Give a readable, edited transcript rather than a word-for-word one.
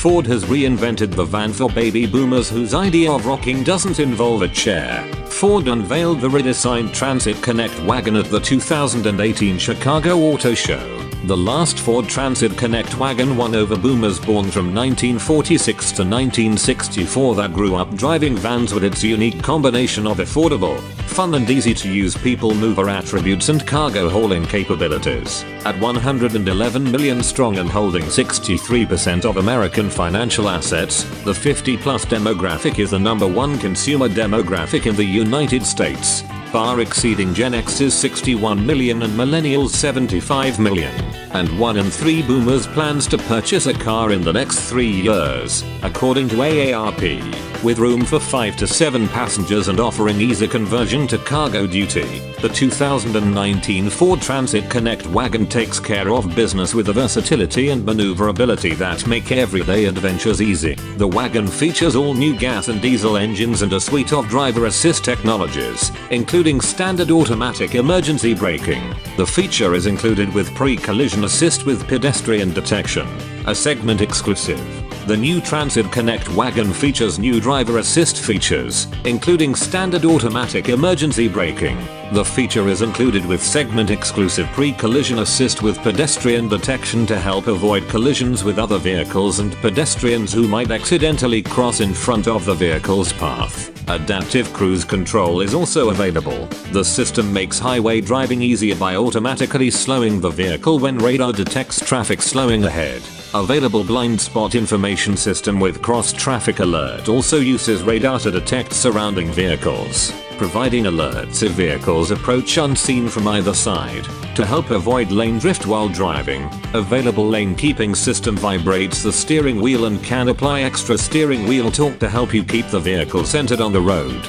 Ford has reinvented the van for baby boomers whose idea of rocking doesn't involve a chair. Ford unveiled the redesigned Transit Connect wagon at the 2018 Chicago Auto Show. The last Ford Transit Connect wagon won over boomers born from 1946 to 1964 that grew up driving vans with its unique combination of affordable, fun and easy to use people mover attributes and cargo hauling capabilities. At 111 million strong and holding 63% of American financial assets, the 50+ demographic is the #1 consumer demographic in the United States, far exceeding Gen X's 61 million and millennials 75 million. And 1 in 3 boomers plans to purchase a car in the next 3 years, according to AARP, with room for 5 to 7 passengers and offering easy conversion to cargo duty. The 2019 Ford Transit Connect wagon takes care of business with the versatility and maneuverability that make everyday adventures easy. The wagon features all new gas and diesel engines and a suite of driver assist technologies, including standard automatic emergency braking. The feature is included with pre-collision assist with pedestrian detection, a segment exclusive. The new Transit Connect wagon features new driver assist features, including standard automatic emergency braking. The feature is included with segment exclusive pre-collision assist with pedestrian detection to help avoid collisions with other vehicles and pedestrians who might accidentally cross in front of the vehicle's path. Adaptive cruise control is also available. The system makes highway driving easier by automatically slowing the vehicle when radar detects traffic slowing ahead. Available blind spot information system with cross traffic alert also uses radar to detect surrounding vehicles, providing alerts if vehicles approach unseen from either side. To help avoid lane drift while driving, available lane keeping system vibrates the steering wheel and can apply extra steering wheel torque to help you keep the vehicle centered on the road.